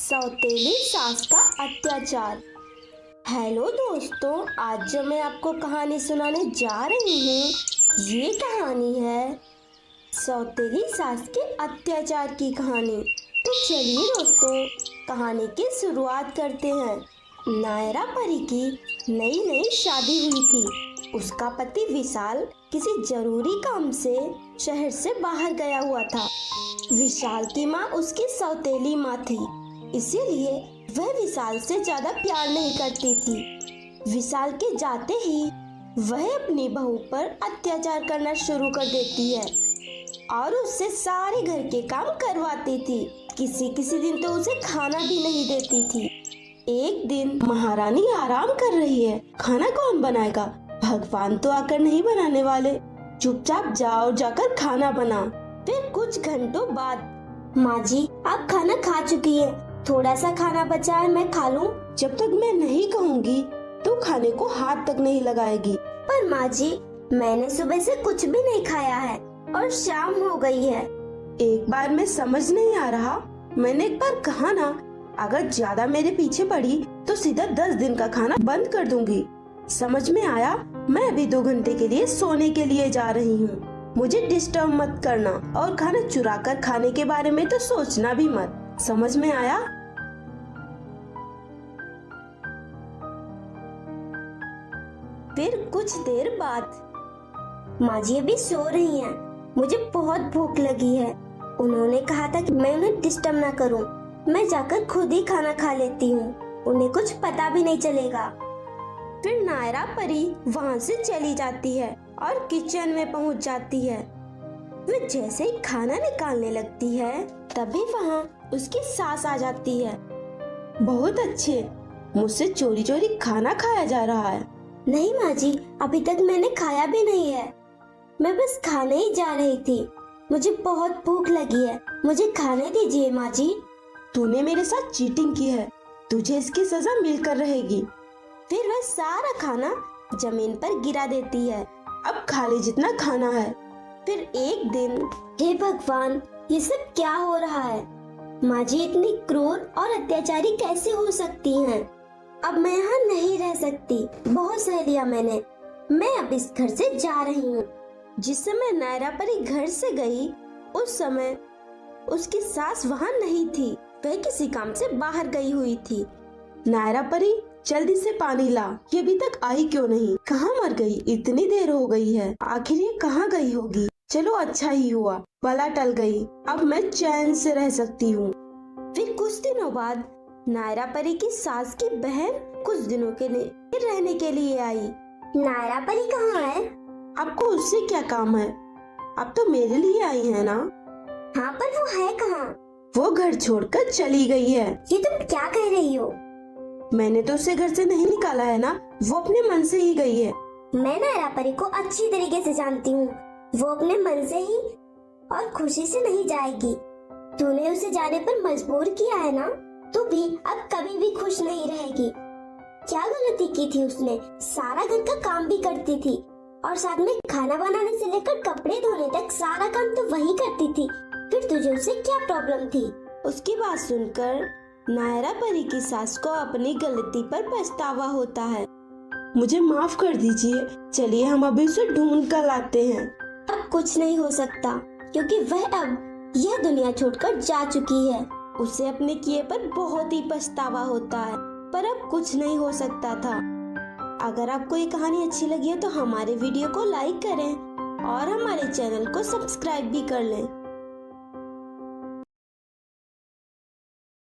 सौतेली सास का अत्याचार। हेलो दोस्तों, आज जो मैं आपको कहानी सुनाने जा रही हूँ, ये कहानी है सौतेली सास के अत्याचार की कहानी। तो चलिए दोस्तों, कहानी की शुरुआत करते हैं। नायरा परी की नई नई शादी हुई थी। उसका पति विशाल किसी जरूरी काम से शहर से बाहर गया हुआ था। विशाल की माँ उसकी सौतेली माँ थी, इसीलिए वह विशाल से ज्यादा प्यार नहीं करती थी। विशाल के जाते ही वह अपनी बहू पर अत्याचार करना शुरू कर देती है और उससे सारे घर के काम करवाती थी। किसी किसी दिन तो उसे खाना भी नहीं देती थी। एक दिन महारानी आराम कर रही है, खाना कौन बनाएगा? भगवान तो आकर नहीं बनाने वाले, चुपचाप जाओ, जाकर खाना बना। फिर कुछ घंटों बाद, माँ जी आप खाना खा चुकी है, थोड़ा सा खाना बचा है, मैं खा लूं? जब तक मैं नहीं कहूँगी तो खाने को हाथ तक नहीं लगाएगी। पर माँ जी, मैंने सुबह से कुछ भी नहीं खाया है और शाम हो गई है। एक बार में समझ नहीं आ रहा, मैंने एक बार कहा ना, अगर ज्यादा मेरे पीछे पड़ी तो सीधा 10 दिन का खाना बंद कर दूंगी। समझ में आया? मैं अभी 2 घंटे के लिए सोने के लिए जा रही हूँ, मुझे डिस्टर्ब मत करना, और खाना चुरा कर खाने के बारे में तो सोचना भी मत। समझ में आया? फिर कुछ देर बाद, माँ जी अभी सो रही हैं, मुझे बहुत भूख लगी है। उन्होंने कहा था कि मैं उन्हें डिस्टर्ब ना करूं, मैं जाकर खुद ही खाना खा लेती हूँ, उन्हें कुछ पता भी नहीं चलेगा। फिर नायरा परी वहाँ से चली जाती है और किचन में पहुँच जाती है। वे जैसे ही खाना निकालने लगती है, तभी वहाँ उसकी सास आ जाती है। बहुत अच्छे, मुझसे चोरी चोरी खाना खाया जा रहा है। नहीं माँ जी, अभी तक मैंने खाया भी नहीं है, मैं बस खाने ही जा रही थी, मुझे बहुत भूख लगी है, मुझे खाने दीजिए माँ जी। तूने मेरे साथ चीटिंग की है, तुझे इसकी सजा मिलकर रहेगी। फिर वह सारा खाना जमीन पर गिरा देती है। अब खा ले जितना खाना है। फिर एक दिन, हे भगवान, ये सब क्या हो रहा है? माँ जी इतनी क्रूर और अत्याचारी कैसे हो सकती हैं? अब मैं यहाँ नहीं रह सकती, बहुत सह लिया मैंने, मैं अब इस घर से जा रही हूँ। जिस समय नायरा परी घर से गई, उस समय उसकी सास वहाँ नहीं थी, वह किसी काम से बाहर गई हुई थी। नायरा परी जल्दी से पानी ला, ये अभी तक आई क्यों नहीं? कहाँ मर गई? इतनी देर हो गई है, आखिर ये कहाँ गई होगी? चलो अच्छा ही हुआ, बला टल गई, अब मैं चैन से रह सकती हूँ। फिर कुछ दिनों बाद नायरा परी की सास की बहन कुछ दिनों के लिए रहने के लिए आई। नायरा परी कहाँ है? आपको उससे क्या काम है? अब तो मेरे लिए आई है ना। हाँ, पर वो है कहाँ? वो घर छोड़कर चली गई है। ये तुम क्या कह रही हो? मैंने तो उसे घर से नहीं निकाला है ना, वो अपने मन से ही गई है। मैं नायरा परी को अच्छी तरीके से जानती हूँ, वो अपने मन से ही और खुशी से नहीं जाएगी। तूने उसे जाने पर मजबूर किया है ना, तू भी अब कभी भी खुश नहीं रहेगी। क्या गलती की थी उसने? सारा घर का काम भी करती थी और साथ में खाना बनाने से लेकर कपड़े धोने तक सारा काम तो वही करती थी, फिर तुझे उससे क्या प्रॉब्लम थी? उसकी बात सुनकर नायरा परी की सास को अपनी गलती पर पछतावा होता है। मुझे माफ कर दीजिए, चलिए हम अभी उसे ढूंढ कर लाते हैं। अब कुछ नहीं हो सकता, क्योंकि वह अब यह दुनिया छोड़कर जा चुकी है। उसे अपने किए पर बहुत ही पछतावा होता है, पर अब कुछ नहीं हो सकता था। अगर आपको ये कहानी अच्छी लगी है तो हमारे वीडियो को लाइक करें और हमारे चैनल को सब्सक्राइब भी कर लें।